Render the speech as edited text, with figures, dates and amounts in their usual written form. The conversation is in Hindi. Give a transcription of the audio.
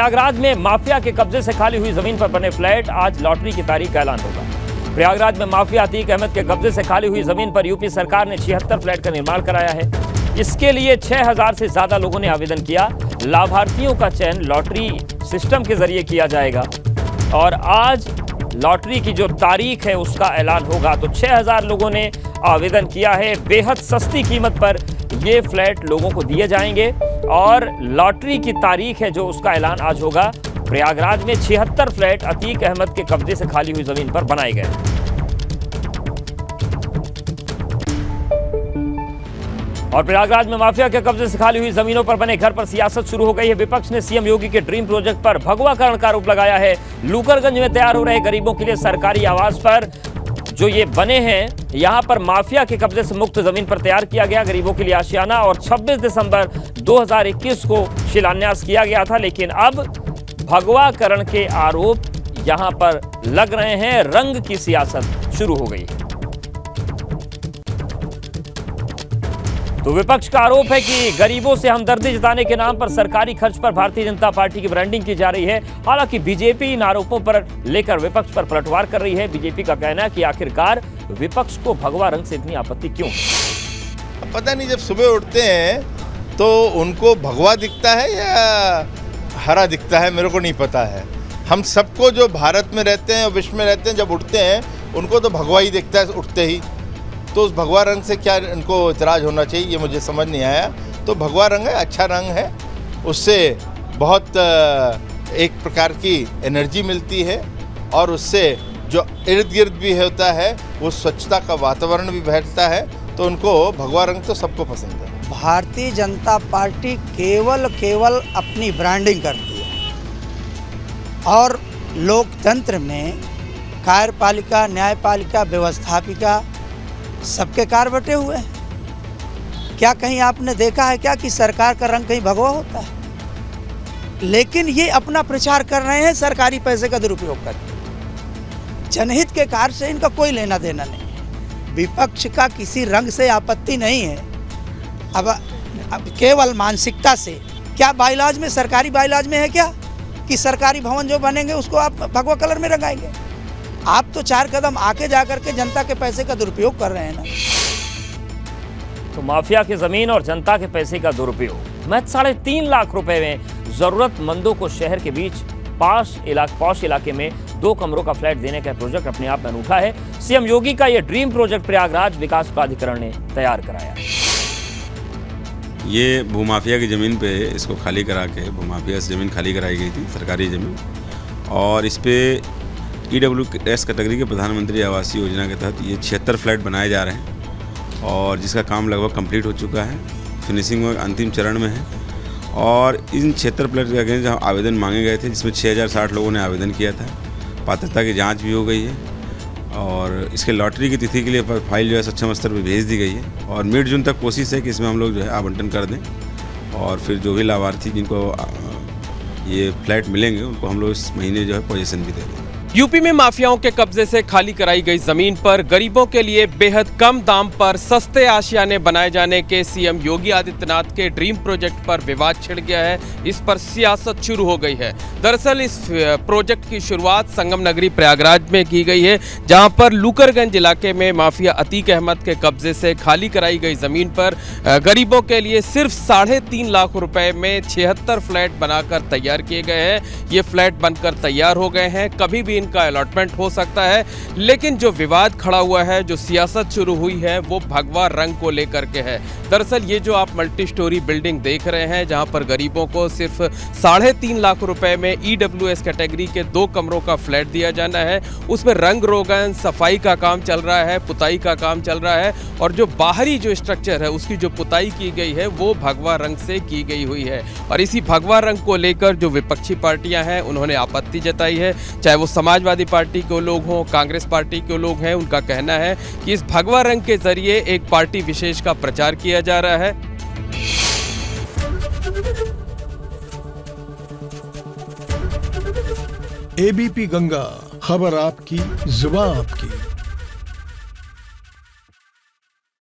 प्रयागराज में माफिया के कब्जे से खाली हुई जमीन पर बने फ्लैट, आज लॉटरी की तारीख का ऐलान होगा। प्रयागराज में माफिया अतीक अहमद के कब्जे से खाली हुई जमीन पर यूपी सरकार ने 76 फ्लैट का निर्माण कराया है। इसके लिए 6000 से ज्यादा लोगों ने आवेदन किया। लाभार्थियों का चयन लॉटरी सिस्टम के जरिए किया जाएगा और आज लॉटरी की जो तारीख है उसका ऐलान होगा। तो 6000 लोगों ने आवेदन किया है। बेहद सस्ती कीमत पर ये फ्लैट लोगों को दिए जाएंगे और लॉटरी की तारीख है जो उसका ऐलान आज होगा। प्रयागराज में 76 फ्लैट अतीक अहमद के कब्जे से खाली हुई जमीन पर बनाए गए। और प्रयागराज में माफिया के कब्जे से खाली हुई जमीनों पर बने घर पर सियासत शुरू हो गई है। विपक्ष ने सीएम योगी के ड्रीम प्रोजेक्ट पर भगवाकरण का आरोप लगाया है। लूकरगंज में तैयार हो रहे गरीबों के लिए सरकारी आवास पर जो ये बने हैं, यहां पर माफिया के कब्जे से मुक्त जमीन पर तैयार किया गया गरीबों के लिए आशियाना और 26 दिसंबर 2021 को शिलान्यास किया गया था। लेकिन अब भगवाकरण के आरोप यहां पर लग रहे हैं। रंग की सियासत शुरू हो गई है। तो विपक्ष का आरोप है कि गरीबों से हमदर्दी जताने के नाम पर सरकारी खर्च पर भारतीय जनता पार्टी की ब्रांडिंग की जा रही है। हालांकि बीजेपी इन आरोपों पर लेकर विपक्ष पर पलटवार कर रही है। बीजेपी का कहना है कि आखिरकार विपक्ष को भगवा रंग से इतनी आपत्ति क्यों? पता नहीं, जब सुबह उठते हैं तो उनको भगवा दिखता है या हरा दिखता है, मेरे को नहीं पता है। हम सबको जो भारत में रहते हैं और विश्व में रहते हैं, जब उठते हैं उनको तो भगवा ही दिखता है उठते ही। तो उस भगवा रंग से क्या इनको इतराज़ होना चाहिए, ये मुझे समझ नहीं आया। तो भगवा रंग है, अच्छा रंग है, उससे बहुत एक प्रकार की एनर्जी मिलती है और उससे जो इर्द गिर्द भी होता है वो स्वच्छता का वातावरण भी बैठता है। तो उनको भगवा रंग तो सबको पसंद है। भारतीय जनता पार्टी केवल अपनी ब्रांडिंग करती है और लोकतंत्र में कार्यपालिका, न्यायपालिका, व्यवस्थापिका सबके कार बटे हुए हैं। क्या कहीं आपने देखा है क्या कि सरकार का रंग कहीं भगवा होता है? लेकिन ये अपना प्रचार कर रहे हैं सरकारी पैसे का दुरुपयोग करके। जनहित के कार्य से इनका कोई लेना देना नहीं है। विपक्ष का किसी रंग से आपत्ति नहीं है। अब केवल मानसिकता से, क्या बाइलॉज में, सरकारी बाइलॉज में है क्या कि सरकारी भवन जो बनेंगे उसको आप भगवा कलर में रंगाएंगे? आप तो 4 कदम आके जाकर के जनता के पैसे का दुरुपयोग कर रहे हैं ना। तो माफिया की जमीन और जनता के पैसे का दुरुपयोग। महज 3.5 लाख रुपए में जरूरतमंदों को शहर के बीच पॉश इलाके में 2 कमरों का फ्लैट देने का प्रोजेक्ट अपने आप में अनूठा है। सीएम योगी का यह ड्रीम प्रोजेक्ट प्रयागराज विकास प्राधिकरण ने तैयार कराया। ये भूमाफिया की ज़मीन पे इसको खाली करा के, भूमाफिया से ज़मीन खाली कराई गई थी, सरकारी ज़मीन, और इस पे EWS कैटेगरी के प्रधानमंत्री आवास योजना के तहत ये 76 फ्लैट बनाए जा रहे हैं और जिसका काम लगभग कंप्लीट हो चुका है, फिनिशिंग में अंतिम चरण में है। और इन 76 फ्लैट के अगेंस्ट जहाँ आवेदन मांगे गए थे, जिसमें 6060 लोगों ने आवेदन किया था, पात्रता की जाँच भी हो गई है और इसके लॉटरी की तिथि के लिए फाइल जो है सक्षम स्तर पर भेज दी गई है और मिड जून तक कोशिश है कि इसमें हम लोग जो है आवंटन कर दें और फिर जो भी लाभार्थी जिनको ये फ्लैट मिलेंगे उनको हम लोग इस महीने जो है पोजीशन भी दे दें। यूपी में माफियाओं के कब्जे से खाली कराई गई जमीन पर गरीबों के लिए बेहद कम दाम पर सस्ते आशियाने बनाए जाने के सीएम योगी आदित्यनाथ के ड्रीम प्रोजेक्ट पर विवाद छिड़ गया है। इस पर सियासत शुरू हो गई है। दरअसल इस प्रोजेक्ट की शुरुआत संगम नगरी प्रयागराज में की गई है, जहां पर लूकरगंज इलाके में माफिया अतीक अहमद के कब्जे से खाली कराई गई जमीन पर गरीबों के लिए सिर्फ 3.5 लाख रुपए में 76 फ्लैट बनाकर तैयार किए गए हैं। ये फ्लैट बनकर तैयार हो गए हैं, कभी भी इनका अलॉटमेंट हो सकता है। लेकिन जो विवाद खड़ा हुआ है, जो सियासत शुरू हुई है, वो भगवा रंग को लेकर के है। दरअसल ये जो आप मल्टी स्टोरी बिल्डिंग देख रहे हैं, जहां पर गरीबों को सिर्फ 3.5 लाख रुपए में EWS कैटेगरी के 2 कमरों का फ्लैट दिया जाना है, उसमें रंग रोगन, सफाई का काम चल रहा है, पुताई का काम चल रहा है और जो बाहरी जो स्ट्रक्चर है उसकी जो पुताई की गई है वो भगवा रंग से की गई हुई है। और इसी भगवा रंग को लेकर जो विपक्षी पार्टियां हैं उन्होंने आपत्ति जताई है। चाहे वो समाजवादी पार्टी के लोग हों, कांग्रेस पार्टी के लोग हैं, उनका कहना है कि इस भगवा रंग के जरिए एक पार्टी विशेष का प्रचार किया जा रहा है। ABP गंगा, खबर आपकी, जुबान आपकी।